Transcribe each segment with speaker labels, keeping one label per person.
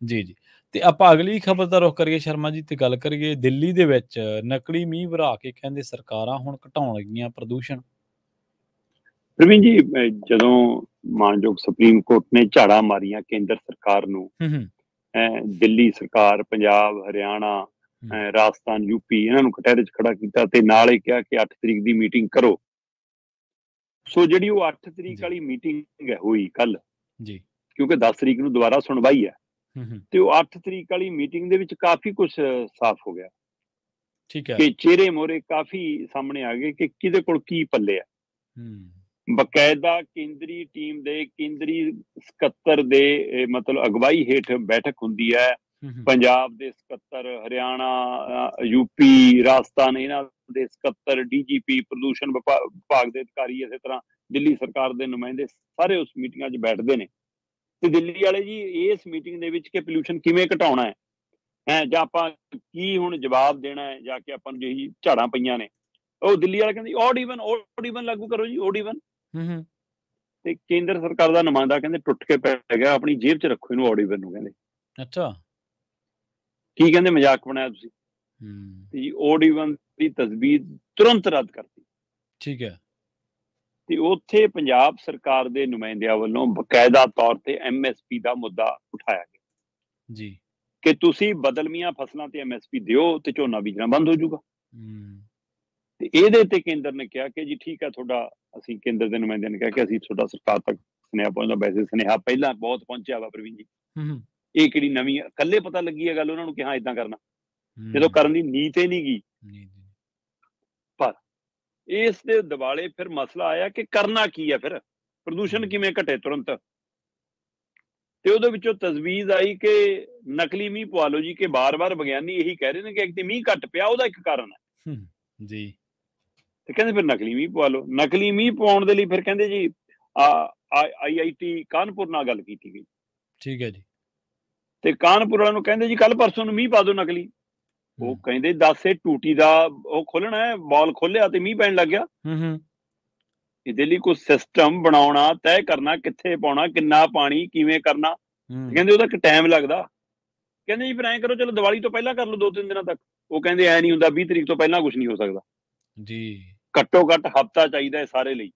Speaker 1: ਜੀ, ਜੀ। ਤੇ ਆਪਾਂ ਅਗਲੀ ਖਬਰ ਦਾ ਰੁਖ ਕਰੀਏ ਸ਼ਰਮਾ ਜੀ, ਤੇ ਗੱਲ ਕਰੀਏ ਦਿੱਲੀ ਦੇ ਵਿੱਚ ਨਕਲੀ ਮੀਂਹ ਵਰ੍ਹਾ ਕੇ ਕਹਿੰਦੇ ਸਰਕਾਰਾਂ ਹੁਣ ਘਟਾਉਣਗੀਆਂ ਪ੍ਰਦੂਸ਼ਣ।
Speaker 2: ਪ੍ਰਵੀਨ ਜੀ, ਜਦੋਂ ਮਾਨਯੋਗ ਸੁਪਰੀਮ ਕੋਰਟ ਨੇ ਝਾੜਾਂ ਮਾਰੀਆਂ ਕੇਂਦਰ ਸਰਕਾਰ ਨੂੰ,
Speaker 1: ਹੂੰ, ਹੂੰ,
Speaker 2: ਦਿੱਲੀ ਸਰਕਾਰ, ਪੰਜਾਬ, ਹਰਿਆਣਾ,
Speaker 1: ਹੂੰ।
Speaker 2: ਰਾਜਸਥਾਨ, ਯੂਪੀ ਇਹਨਾਂ ਨੂੰ ਕਟਹਿਰੇ 'ਚ ਖੜਾ ਕੀਤਾ ਤੇ ਨਾਲ ਇਹ ਕਿਹਾ ਕਿ 8 ਤਰੀਕ ਦੀ ਮੀਟਿੰਗ ਕਰੋ। ਸੋ ਜਿਹੜੀ ਉਹ 8 ਤਰੀਕ
Speaker 1: ਜੀ,
Speaker 2: ਵਾਲੀ ਮੀਟਿੰਗ ਹੋਈ ਕੱਲ੍ਹ,
Speaker 1: ਜੀ।
Speaker 2: ਕਿਉਂਕਿ 10 ਤਰੀਕ ਨੂੰ ਦੁਬਾਰਾ ਸੁਣਵਾਈ ਹੈ,
Speaker 1: ਹੂੰ, ਹੂੰ।
Speaker 2: ਤੇ ਉਹ 8 ਤਰੀਕ ਵਾਲੀ ਮੀਟਿੰਗ ਦੇ ਵਿੱਚ ਕਾਫ਼ੀ ਕੁਛ ਸਾਫ਼ ਹੋ ਗਿਆ
Speaker 1: ਠੀਕ ਹੈ।
Speaker 2: ਕਿ ਚਿਹਰੇ ਮੋਹਰੇ ਕਾਫ਼ੀ ਸਾਹਮਣੇ ਆ ਗਏ ਕਿ ਕਿਹਦੇ ਕੋਲ ਕੀ ਪੱਲੇ ਆ।
Speaker 1: ਹੂੰ।
Speaker 2: ਬਕਾਇਦਾ ਕੇਂਦਰੀ ਟੀਮ ਦੇ ਕੇਂਦਰੀ ਸਕੱਤਰ ਦੇ ਮਤਲਬ ਅਗਵਾਈ ਹੇਠ ਬੈਠਕ ਹੁੰਦੀ ਹੈ।
Speaker 1: ਹੂੰ, ਹੂੰ।
Speaker 2: ਪੰਜਾਬ ਦੇ ਸਕੱਤਰ, ਹਰਿਆਣਾ, ਯੂਪੀ, ਰਾਜਸਥਾਨ ਇਹਨਾਂ ਦੇ ਸਕੱਤਰ, ਡੀਜੀਪੀ, ਪ੍ਰਦੂਸ਼ਣ ਵਿਭਾਗ ਦੇ ਅਧਿਕਾਰੀ, ਇਸੇ ਤਰ੍ਹਾਂ ਦਿੱਲੀ ਸਰਕਾਰ ਦੇ ਨੁਮਾਇੰਦੇ ਸਾਰੇ ਉਸ ਮੀਟਿੰਗਾਂ 'ਚ ਬੈਠਦੇ ਨੇ। ਤੇ ਦਿੱਲੀ ਵਾਲੇ ਜੀ ਇਸ ਮੀਟਿੰਗ ਦੇ ਵਿੱਚ ਕਿ ਪੋਲਿਊਸ਼ਨ ਕਿਵੇਂ ਘਟਾਉਣਾ ਹੈ ਜਾਂ ਆਪਾਂ ਕੀ ਹੁਣ ਜਵਾਬ ਦੇਣਾ ਹੈ, ਜਾਂ ਕਿ ਆਪਾਂ ਨੂੰ ਜਿਹੀ ਝਾੜਾਂ ਪਈਆਂ ਨੇ, ਉਹ ਦਿੱਲੀ ਵਾਲੇ ਕਹਿੰਦੇ ਓਡ ਈਵਨ ਲਾਗੂ ਕਰੋ ਜੀ, ਓਡ ਈਵਨ।
Speaker 1: ਹੂੰ, ਹੂੰ।
Speaker 2: ਤੇ ਕੇਂਦਰ ਸਰਕਾਰ ਦਾ ਨੁਮਾਇੰਦਾ ਕਹਿੰਦੇ ਟੁੱਟ ਕੇ ਪੈ ਗਿਆ, ਆਪਣੀ ਜੇਬ 'ਚ ਰੱਖੋ ਇਹਨੂੰ, ਓਡ ਈਵਨ ਨੂੰ। ਕਹਿੰਦੇ
Speaker 1: ਅੱਛਾ।
Speaker 2: ਕੀ ਕਹਿੰਦੇ ਮਜ਼ਾਕ ਬਣਾਇਆ ਤੁਸੀਂ?
Speaker 1: ਹੂੰ।
Speaker 2: ਤੇ ਜੀ ਓਡ ਈਵਨ ਦੀ ਤਜਵੀਜ਼ ਤੁਰੰਤ ਰੱਦ ਕਰਤੀ।
Speaker 1: ਠੀਕ ਹੈ।
Speaker 2: ਤੇ ਉੱਥੇ ਪੰਜਾਬ ਸਰਕਾਰ ਦੇ ਨੁਮਾਇੰਦਿਆਂ ਵੱਲੋਂ ਬਕਾਇਦਾ ਤੌਰ ਤੇ ਐਮਐਸਪੀ ਦਾ ਮੁੱਦਾ ਉਠਾਇਆ ਗਿਆ
Speaker 1: ਜੀ।
Speaker 2: ਕਿ ਤੁਸੀਂ ਬਦਲਮੀਆਂ ਫਸਲਾਂ ਤੇ ਐਮਐਸਪੀ ਦਿਓ ਤੇ ਝੋਨਾ ਬੀਜਣਾ ਬੰਦ ਹੋ ਜਾਊਗਾ।
Speaker 1: ਹੂੰ।
Speaker 2: ਤੇ ਇਹਦੇ ਤੇ ਕੇਂਦਰ ਨੇ ਕਿਹਾ ਕਿ ਜੀ ਠੀਕ ਹੈ ਤੁਹਾਡਾ, ਅਸੀਂ ਕੇਂਦਰ ਦੇ ਨੁਮਾਇੰਦਿਆਂ ਨੇ ਕਿਹਾ ਕਿ ਅਸੀਂ ਤੁਹਾਡਾ ਸਰਕਾਰ ਤੱਕ ਸੁਨੇਹਾ ਪਹੁੰਚਦਾ। ਵੈਸੇ ਸੁਨੇਹਾ ਪਹਿਲਾਂ ਬਹੁਤ ਪਹੁੰਚਿਆ ਵਾ ਪ੍ਰਵੀਨ ਜੀ,
Speaker 1: ਹੂੰ, ਹੂੰ।
Speaker 2: ਇਹ ਕਿਹੜੀ ਨਵੀਂ ਇਕੱਲੇ ਪਤਾ ਲੱਗੀ ਹੈ ਗੱਲ ਉਹਨਾਂ ਨੂੰ ਕਿ ਹਾਂ ਏਦਾਂ ਕਰਨਾ, ਜਦੋਂ
Speaker 1: ਹੂੰ।
Speaker 2: ਕਰਨ ਦੀ ਨੀਤ ਹੀ ਨਹੀਂ ਗਈ।
Speaker 1: ਜੀ, ਜੀ।
Speaker 2: ਪਰ ਇਸ ਦੇ ਦਿਵਾਲੇ ਫਿਰ ਮਸਲਾ ਆਇਆ ਕਿ ਕਰਨਾ ਕੀ ਹੈ, ਫਿਰ ਪ੍ਰਦੂਸ਼ਣ
Speaker 1: ਹੂੰ।
Speaker 2: ਕਿਵੇਂ ਘਟੇ ਤੁਰੰਤ। ਤੇ ਉਹਦੇ ਵਿੱਚੋਂ ਤਜਵੀਜ਼ ਆਈ ਕਿ ਨਕਲੀ ਮੀਂਹ ਪਵਾ ਲਓ ਜੀ, ਕਿ ਬਾਰ-ਬਾਰ ਵਿਗਿਆਨੀ ਇਹੀ ਕਹਿ ਰਹੇ ਨੇ ਕਿ ਇੱਕ ਤੇ ਮੀਂਹ ਘੱਟ ਪਿਆ, ਉਹਦਾ ਇੱਕ ਕਾਰਨ ਹੈ।
Speaker 1: ਹੂੰ। ਜੀ।
Speaker 2: ਤੇ ਕਹਿੰਦੇ ਫਿਰ ਨਕਲੀ ਮੀਂਹ ਪਵਾ ਲਓ। ਨਕਲੀ ਮੀਂਹ ਪਵਾਉਣ ਦੇ ਲਈ ਫਿਰ ਕਹਿੰਦੇ ਜੀ ਆਈਆਈਟੀ ਕਾਨਪੁਰ ਨਾਲ ਗੱਲ ਕੀਤੀ ਗਈ,
Speaker 1: ਠੀਕ ਹੈ ਜੀ।
Speaker 2: ਤੇ ਕਾਨਪੁਰ ਵਾਲਿਆਂ ਨੂੰ ਕਹਿੰਦੇ ਜੀ ਕੱਲ ਪਰਸੋਂ ਨੂੰ ਮੀਂਹ ਪਾ ਦਿਓ ਨਕਲੀ।
Speaker 1: ਹੂੰ।
Speaker 2: ਉਹ ਕਹਿੰਦੇ ਦੱਸ ਇਹ ਟੂਟੀ ਦਾ ਉਹ ਖੋਲਣਾ ਹੈ, ਬਾਲ ਖੋਲਿਆ ਤੇ ਮੀਂਹ ਪੈਣ ਲੱਗ ਗਿਆ।
Speaker 1: ਹੂੰ, ਹੂੰ।
Speaker 2: ਇਹਦੇ ਲਈ ਕੋਈ ਸਿਸਟਮ ਬਣਾਉਣਾ, ਤੈਅ ਕਰਨਾ ਕਿੱਥੇ ਪਾਉਣਾ, ਕਿੰਨਾ ਪਾਣੀ, ਕਿਵੇਂ ਕਰਨਾ।
Speaker 1: ਹੂੰ।
Speaker 2: ਕਹਿੰਦੇ ਉਹਦਾ ਇੱਕ ਟਾਈਮ ਲੱਗਦਾ। ਕਹਿੰਦੇ ਜੀ ਫਿਰ ਐਂ ਕਰੋ, ਚਲੋ ਦੀਵਾਲੀ ਤੋਂ ਪਹਿਲਾਂ ਕਰ ਲਓ 2-3 ਦਿਨਾਂ ਤੱਕ। ਉਹ ਕਹਿੰਦੇ ਐ ਨਹੀਂ ਹੁੰਦਾ, 20 ਤਰੀਕ ਤੋਂ ਪਹਿਲਾਂ ਕੁਝ ਨਹੀਂ ਹੋ ਸਕਦਾ।
Speaker 1: ਜੀ।
Speaker 2: ਘੱਟੋ ਘੱਟ ਹਫ਼ਤਾ ਚਾਹੀਦਾ ਹੈ ਸਾਰੇ ਲਈ। ਇਹ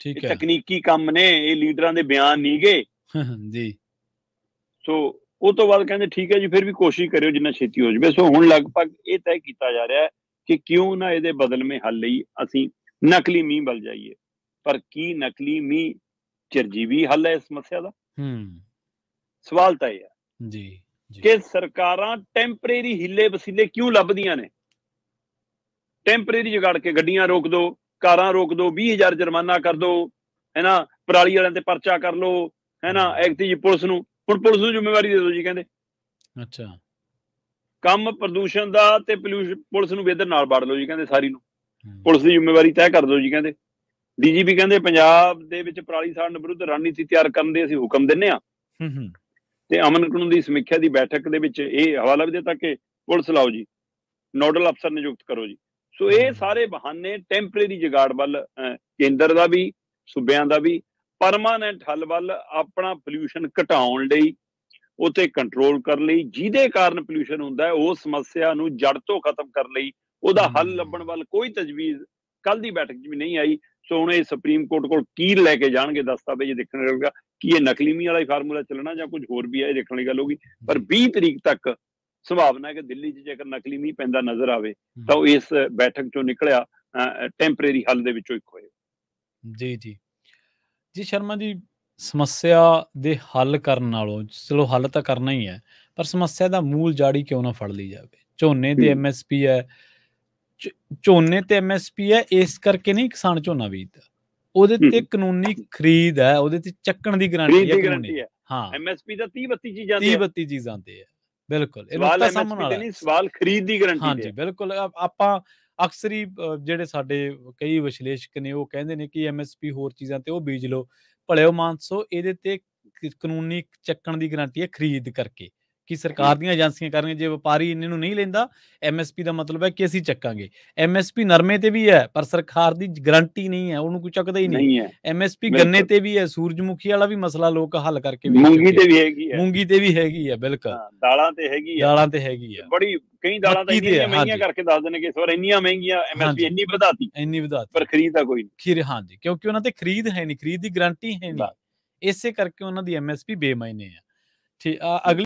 Speaker 1: ਠੀਕ ਹੈ।
Speaker 2: ਤਕਨੀਕੀ ਕੰਮ ਨੇ, ਇਹ ਲੀਡਰਾਂ ਦੇ ਬਿਆਨ ਨਹੀਂ ਗੇ।
Speaker 1: ਜੀ।
Speaker 2: ਸੋ ਉਹ ਤੋਂ ਬਾਅਦ ਕਹਿੰਦੇ ਠੀਕ ਹੈ ਜੀ, ਫਿਰ ਵੀ ਕੋਸ਼ਿਸ਼ ਕਰਿਓ ਜਿੰਨਾ ਛੇਤੀ ਹੋ ਜਾਵੇ। ਸੋ ਹੁਣ ਲਗਭਗ ਇਹ ਤੈਅ ਕੀਤਾ ਜਾ ਰਿਹਾ ਹੈ ਕਿ ਕਿਉਂ ਨਾ ਇਹਦੇ ਬਦਲਵੇਂ ਹੱਲ ਲਈ ਅਸੀਂ ਨਕਲੀ ਮੀਂਹ ਵੱਲ ਜਾਈਏ। ਪਰ ਕੀ ਨਕਲੀ ਮੀਂਹ ਚਿਰਜੀਵੀ ਹੱਲ ਹੈ ਇਸ ਸਮੱਸਿਆ ਦਾ?
Speaker 1: ਹੂੰ।
Speaker 2: ਸਵਾਲ ਤਾਂ ਇਹ ਹੈ
Speaker 1: ਜੀ, ਜੀ।
Speaker 2: ਕਿ ਸਰਕਾਰਾਂ ਟੈਂਪਰੇਰੀ ਹੀਲੇ ਵਸੀਲੇ ਕਿਉਂ ਲੱਭਦੀਆਂ ਨੇ। ਟੈਂਪਰੇਰੀ ਜਗਾੜ ਕੇ ਗੱਡੀਆਂ ਰੋਕ ਦੋ, ਕਾਰਾਂ ਰੋਕ ਦੋ, 20,000 ਜੁਰਮਾਨਾ ਕਰ ਦੋ, ਹੈ ਨਾ, ਪਰਾਲੀ ਵਾਲਿਆਂ ਤੇ ਪਰਚਾ ਕਰ ਲੋ, ਹੈ ਨਾ, ਐਕਟੀ ਜੀ ਪੁਲਿਸ ਨੂੰ, ਹੁਣ ਪੁਲਿਸ ਨੂੰ ਜ਼ਿੰਮੇਵਾਰੀ ਦੇ ਦਿਓ ਜੀ। ਕਹਿੰਦੇ
Speaker 1: ਅੱਛਾ।
Speaker 2: ਕੰਮ ਪ੍ਰਦੂਸ਼ਣ ਦਾ ਤੇ ਪੁਲਿਸ ਨੂੰ ਵੀ ਇੱਧਰ ਨਾਲ ਵੜ ਲਓ ਜੀ। ਕਹਿੰਦੇ ਸਾਰੀ ਨੂੰ
Speaker 1: ਹੂੰ।
Speaker 2: ਪੁਲਿਸ ਦੀ ਜ਼ਿੰਮੇਵਾਰੀ ਤੈਅ ਕਰ ਦਿਓ ਜੀ। ਕਹਿੰਦੇ ਡੀਜੀਪੀ ਕਹਿੰਦੇ ਪੰਜਾਬ ਦੇ ਵਿੱਚ ਪਰਾਲੀ ਸਾੜਨ ਵਿਰੁੱਧ ਰਣਨੀਤੀ ਤਿਆਰ ਕਰਨ ਦੇ ਅਸੀਂ ਹੁਕਮ ਦਿੰਦੇ ਹਾਂ,
Speaker 1: ਹੂੰ, ਹੂੰ।
Speaker 2: ਤੇ ਅਮਨ ਕਾਨੂੰਨ ਦੀ ਸਮੀਖਿਆ ਦੀ ਬੈਠਕ ਦੇ ਵਿੱਚ ਇਹ ਹਵਾਲਾ ਵੀ ਦਿੱਤਾ ਕਿ ਪੁਲਿਸ ਲਾਓ ਜੀ, ਨੋਡਲ ਅਫਸਰ ਨਿਯੁਕਤ ਕਰੋ ਜੀ। ਸੋ ਇਹ ਸਾਰੇ ਬਹਾਨੇ ਟੈਂਪਰੇਰੀ ਜਗਾੜ ਵੱਲ, ਕੇਂਦਰ ਦਾ ਵੀ, ਸੂਬਿਆਂ ਦਾ ਵੀ, ਪਰਮਾਨੈਂਟ ਹੱਲ ਵੱਲ, ਆਪਣਾ ਪੋਲਿਊਸ਼ਨ ਘਟਾਉਣ ਲਈ, ਉਤੇ ਕੰਟਰੋਲ ਕਰਨ ਲਈ, ਜਿਹਦੇ ਕਾਰਨ ਪੋਲਿਊਸ਼ਨ ਹੁੰਦਾ ਹੈ ਉਸ ਸਮੱਸਿਆ ਨੂੰ ਜੜ ਤੋਂ ਖਤਮ ਕਰਨ ਲਈ ਉਹਦਾ ਹੱਲ ਲੱਭਣ ਵੱਲ ਕੋਈ ਤਜਵੀਜ਼ ਕੱਲ ਦੀ ਬੈਠਕ 'ਚ ਵੀ ਨਹੀਂ ਆਈ। ਸੋ ਹੁਣ ਇਹ ਸੁਪਰੀਮ ਕੋਰਟ ਕੋਲ ਕੀ ਲੈ ਕੇ ਜਾਣਗੇ ਦਸਤਾਵੇਜ਼ ਦੇਖਣ ਰਹੇਗਾ ਕਿ ਇਹ ਨਕਲੀ ਮੀਂਹ ਵਾਲਾ ਹੀ ਫਾਰਮੂਲਾ ਚੱਲਣਾ ਜਾਂ ਕੁਝ ਹੋਰ ਵੀ ਹੈ, ਇਹ ਦੇਖਣ ਵਾਲੀ ਗੱਲ ਹੋਗੀ। ਪਰ 20 ਤਰੀਕ ਤੱਕ ਸੰਭਾਵਨਾ ਹੈ ਕਿ ਦਿੱਲੀ 'ਚ ਜੇਕਰ ਨਕਲੀ ਮੀਂਹ ਪੈਂਦਾ ਨਜ਼ਰ ਆਵੇ ਤਾਂ ਉਹ ਇਸ ਬੈਠਕ 'ਚੋਂ ਨਿਕਲਿਆ ਟੈਂਪਰੇਰੀ ਹੱਲ ਦੇ ਵਿੱਚੋਂ ਇੱਕ ਹੋਏ।
Speaker 1: ਜੀ, ਜੀ। ਜੀ ਸ਼ਰਮਾ ਜੀ, ਸਮੱਸਿਆ ਦੇ ਹੱਲ ਕਰਨ ਨਾਲੋਂ, ਚਲੋ ਹੱਲ ਤਾਂ ਕਰਨਾ ਹੀ ਹੈ, ਪਰ ਸਮੱਸਿਆ ਦਾ ਮੂਲ ਜੜ ਕਿਉਂ ਨਾ ਫੜ ਲਈ ਜਾਵੇ। ਝੋਨੇ ਦੀ ਐਮਐਸਪੀ ਹੈ, ਝੋਨੇ ਤੇ ਐਮਐਸਪੀ ਹੈ, ਇਸ ਕਰਕੇ ਨਹੀਂ ਕਿਸਾਨ ਝੋਨਾ ਬੀਜਦਾ। ਉਹਦੇ ਤੇ ਕਾਨੂੰਨੀ ਖਰੀਦ ਹੈ, ਉਹਦੇ ਤੇ ਚੱਕਣ ਦੀ ਗਾਰੰਟੀ ਹੈ ਕਾਨੂੰਨੀ। ਹਾਂ,
Speaker 2: ਐਮਐਸਪੀ ਦਾ 30-32 ਚੀਜ਼ਾਂ ਤੇ
Speaker 1: 30-32 ਚੀਜ਼ਾਂ ਤੇ ਹੈ। ਬਿਲਕੁਲ, ਇਹ
Speaker 2: ਸਵਾਲ
Speaker 1: ਨੁਕਤਾ ਸਾਹਮਣ
Speaker 2: ਐਮਐਸਪੀ ਤੇ
Speaker 1: ਵਾਲਾ।
Speaker 2: ਨਹੀਂ, ਸਵਾਲ ਖਰੀਦ ਦੀ ਗਾਰੰਟੀ ਤੇ
Speaker 1: ਹਾਂਜੀ,
Speaker 2: ਹੈ।
Speaker 1: ਬਿਲਕੁਲ। ਆਪਾਂ ਅਕਸਰ ਹੀ ਜਿਹੜੇ ਸਾਡੇ ਕਈ ਵਿਸ਼ਲੇਸ਼ਕ ਨੇ ਉਹ ਕਹਿੰਦੇ ਨੇ ਕਿ ਐਮਐਸਪੀ ਹੋਰ ਚੀਜ਼ਾਂ ਤੇ ਉਹ ਬੀਜ ਲਓ। ਭਲਿਓ ਮਾਨਸੋ, ਇਹਦੇ ਤੇ ਕਾਨੂੰਨੀ ਚੱਕਣ ਦੀ ਗਾਰੰਟੀ ਹੈ ਖਰੀਦ ਕਰਕੇ, ਕਿ ਸਰਕਾਰ ਦੀਆਂ ਏਜੰਸੀਆਂ ਕਰ ਰਹੀਆਂ, ਜੇ ਵਪਾਰੀ ਇੰਨੇ ਨੂੰ ਨਹੀਂ ਲੈਂਦਾ MSP ਦਾ ਮਤਲਬ ਹੈ ਕਿ ਅਸੀਂ ਚੱਕਾਂਗੇ। MSP ਨਰਮੇ ਤੇ ਵੀ ਹੈ ਪਰ ਸਰਕਾਰ ਦੀ ਗਰੰਟੀ ਨਹੀਂ ਹੈ, ਉਹਨੂੰ ਕੋਈ ਚੱਕਦਾ ਹੀ ਨਹੀਂ। MSP ਗੰਨੇ ਤੇ ਵੀ ਹੈ, ਸੂਰਜਮੁਖੀ ਵਾਲਾ ਵੀ ਮਸਲਾ ਲੋਕ ਹੱਲ ਕਰਕੇ ਵੇਖ ਚੁੱਕੇ।
Speaker 2: ਮੂੰਗੀ ਤੇ ਵੀ ਹੈਗੀ ਹੈ,
Speaker 1: ਮੂੰਗੀ ਤੇ ਵੀ ਹੈਗੀ ਹੈ, ਬਿਲਕੁਲ
Speaker 2: ਦਾਲਾਂ ਤੇ ਹੈਗੀ ਹੈ,
Speaker 1: ਦਾਲਾਂ ਤੇ ਹੈਗੀ ਹੈ,
Speaker 2: ਬੜੀ ਕਈ ਦਾਲਾਂ ਤਾਂ ਇੰਨੀਆਂ ਮਹਿੰਗੀਆਂ ਕਰਕੇ ਦੱਸ ਦੇਣਗੇ ਇਸ ਵਾਰ ਇੰਨੀਆਂ ਮਹਿੰਗੀਆਂ MSP ਇੰਨੀ ਵਧਾਤੀ ਪਰ ਖਰੀਦਦਾ ਕੋਈ ਨਹੀਂ।
Speaker 1: ਹਾਂਜੀ, ਕਿਉਂਕਿ ਉਹਨਾਂ ਤੇ ਖਰੀਦ ਹੈ ਨਹੀਂ, ਖਰੀਦ ਦੀ ਗਰੰਟੀ ਹੈ ਨਹੀਂ, ਇਸੇ ਕਰਕੇ ਉਹਨਾਂ ਦੀ MSP ਬੇਮਾਇਨੇ ਹੈ। ਠੀਕ ਅਗਲੀ